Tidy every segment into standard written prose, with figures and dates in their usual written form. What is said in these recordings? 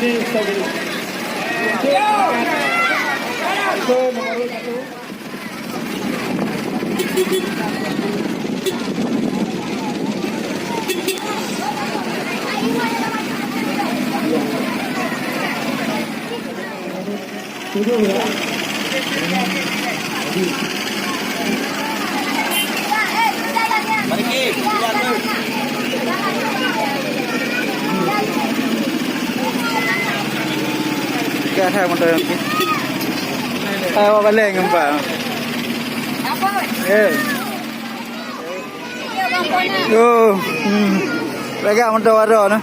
ini strawberry. Itu nomor 1. Tujuh ya. Balikin, keluar tu. क्या है मोटर की वो वाले ngumpa yo lagi motor waro na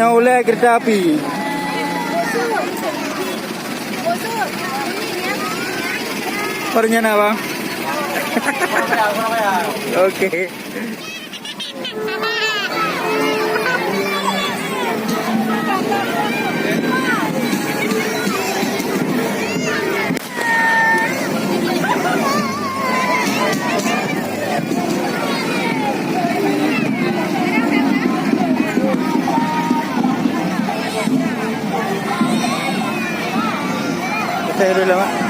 yang oleh kereta api Pernya apa? Oke. Kita dulu lah.